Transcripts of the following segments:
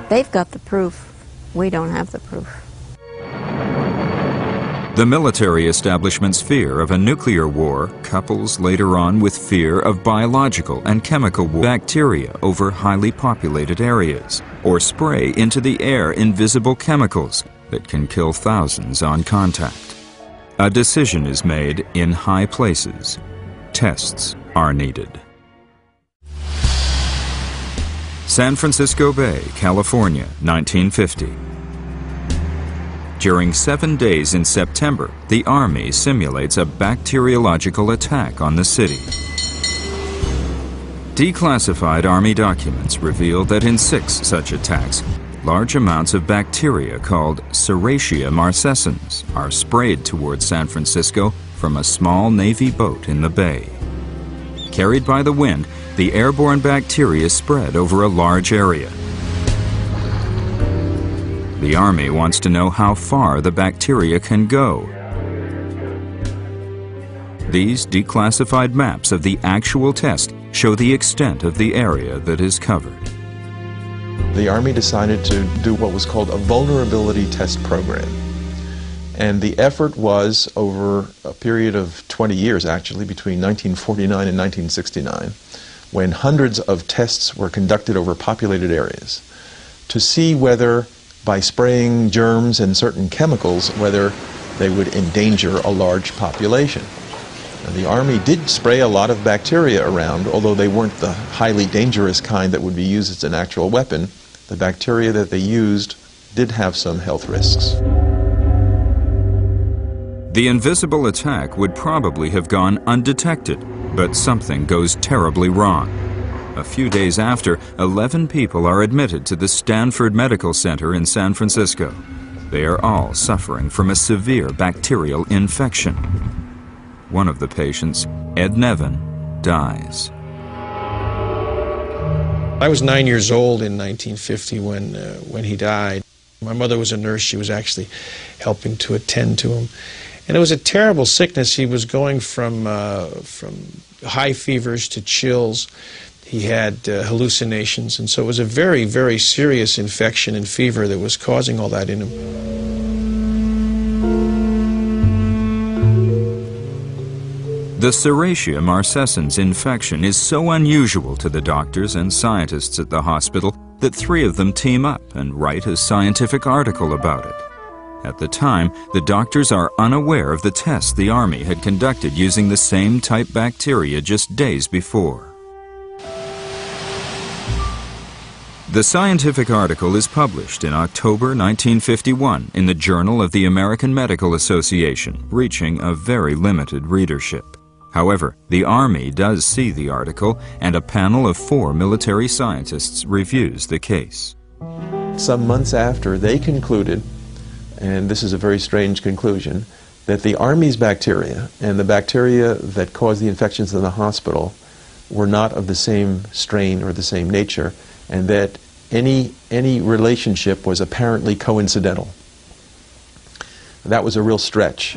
They've got the proof. We don't have the proof. The military establishment's fear of a nuclear war couples later on with fear of biological and chemical war, bacteria over highly populated areas, or spray into the air invisible chemicals that can kill thousands on contact. A decision is made in high places. Tests are needed. San Francisco Bay, California, 1950. During 7 days in September, the Army simulates a bacteriological attack on the city. Declassified Army documents reveal that in 6 such attacks, large amounts of bacteria called Serratia marcescens are sprayed towards San Francisco from a small Navy boat in the bay. Carried by the wind, the airborne bacteria spread over a large area. The Army wants to know how far the bacteria can go. These declassified maps of the actual test show the extent of the area that is covered. The Army decided to do what was called a vulnerability test program. And the effort was over a period of 20 years, actually, between 1949 and 1969, when hundreds of tests were conducted over populated areas to see whether, by spraying germs and certain chemicals, whether they would endanger a large population. And the Army did spray a lot of bacteria around, although they weren't the highly dangerous kind that would be used as an actual weapon. The bacteria that they used did have some health risks. The invisible attack would probably have gone undetected, but something goes terribly wrong. A few days after, 11 people are admitted to the Stanford Medical Center in San Francisco. They are all suffering from a severe bacterial infection. One of the patients, Ed Nevin, dies. I was 9 years old in 1950 when he died. My mother was a nurse. She was actually helping to attend to him. And it was a terrible sickness. He was going from high fevers to chills. He had hallucinations, and so it was a very, very serious infection and fever that was causing all that in him. The Serratia marcescens infection is so unusual to the doctors and scientists at the hospital that 3 of them team up and write a scientific article about it. At the time, the doctors are unaware of the tests the Army had conducted using the same type bacteria just days before. The scientific article is published in October 1951 in the Journal of the American Medical Association, reaching a very limited readership. However, the Army does see the article, and a panel of 4 military scientists reviews the case. Some months after, they concluded, and this is a very strange conclusion, that the Army's bacteria and the bacteria that caused the infections in the hospital were not of the same strain or the same nature, and that any relationship was apparently coincidental. That was a real stretch.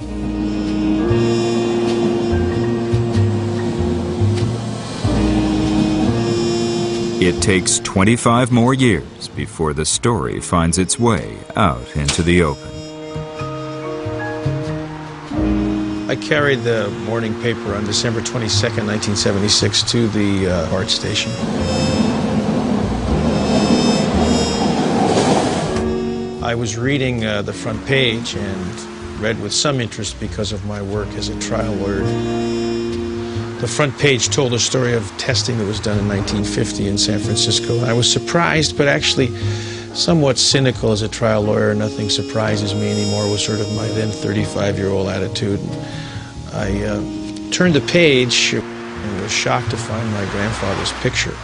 It takes 25 more years before the story finds its way out into the open. I carried the morning paper on December 22nd, 1976 to the BART station. I was reading the front page and read with some interest because of my work as a trial lawyer. The front page told a story of testing that was done in 1950 in San Francisco. I was surprised, but actually somewhat cynical as a trial lawyer. Nothing surprises me anymore was sort of my then 35-year-old attitude. I turned the page and was shocked to find my grandfather's picture.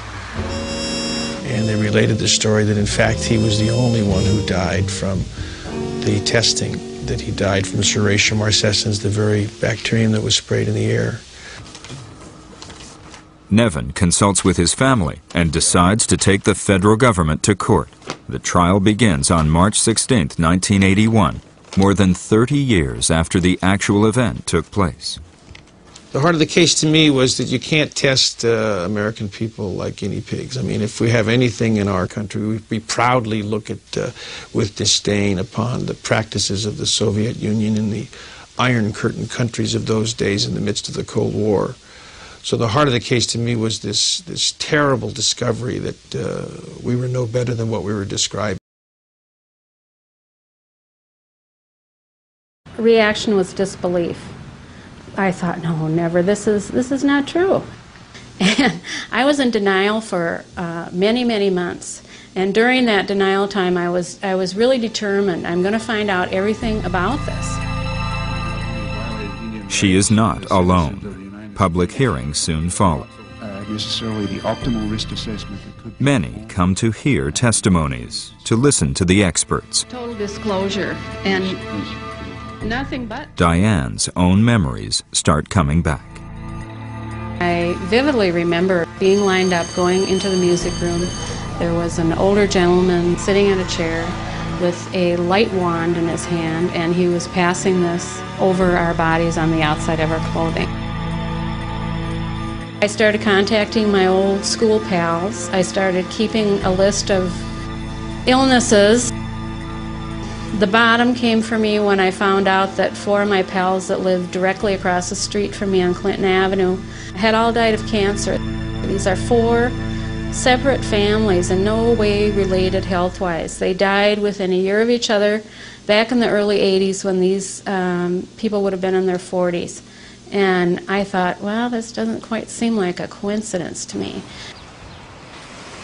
And they related the story that in fact he was the only one who died from the testing, that he died from Serratia marcescens, the very bacterium that was sprayed in the air. Nevin consults with his family and decides to take the federal government to court. The trial begins on March 16, 1981, more than 30 years after the actual event took place. The heart of the case to me was that you can't test American people like guinea pigs. I mean, if we have anything in our country, we proudly look at with disdain upon the practices of the Soviet Union and the Iron Curtain countries of those days in the midst of the Cold War. So the heart of the case to me was this terrible discovery that we were no better than what we were describing. Reaction was disbelief. I thought, no, never. This is not true. And I was in denial for many, many months. And during that denial time, I was really determined. I'm going to find out everything about this. She is not alone. Public hearings soon follow. Necessarily the optimal risk assessment that could be. Many come to hear testimonies, to listen to the experts. Total disclosure and nothing but. Diane's own memories start coming back. I vividly remember being lined up, going into the music room. There was an older gentleman sitting in a chair with a light wand in his hand, and he was passing this over our bodies on the outside of our clothing. I started contacting my old school pals. I started keeping a list of illnesses. The bottom came for me when I found out that 4 of my pals that lived directly across the street from me on Clinton Avenue had all died of cancer. These are 4 separate families, in no way related health-wise. They died within a year of each other back in the early 80s when these people would have been in their 40s. And I thought, well, this doesn't quite seem like a coincidence to me.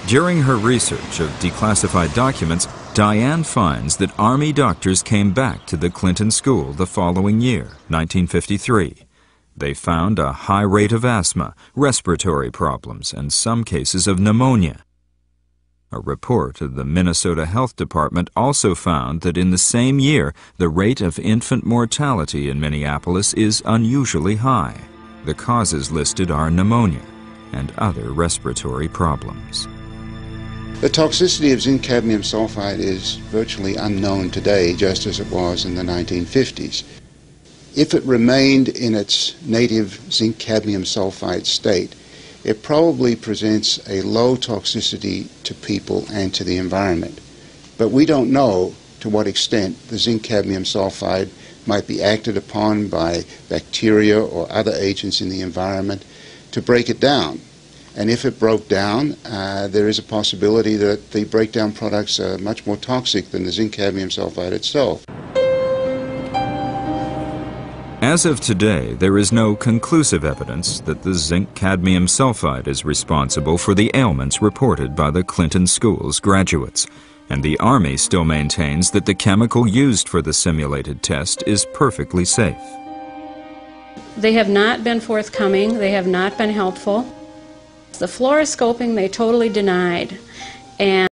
During her research of declassified documents, Diane finds that Army doctors came back to the Clinton School the following year, 1953. They found a high rate of asthma, respiratory problems, and some cases of pneumonia. A report of the Minnesota Health Department also found that in the same year, the rate of infant mortality in Minneapolis is unusually high. The causes listed are pneumonia and other respiratory problems. The toxicity of zinc cadmium sulfide is virtually unknown today, just as it was in the 1950s. If it remained in its native zinc cadmium sulfide state, it probably presents a low toxicity to people and to the environment. But we don't know to what extent the zinc cadmium sulfide might be acted upon by bacteria or other agents in the environment to break it down. And if it broke down, there is a possibility that the breakdown products are much more toxic than the zinc cadmium sulfide itself. As of today, there is no conclusive evidence that the zinc cadmium sulfide is responsible for the ailments reported by the Clinton School's graduates, and the Army still maintains that the chemical used for the simulated test is perfectly safe. They have not been forthcoming. They have not been helpful. The fluoroscoping they totally denied. And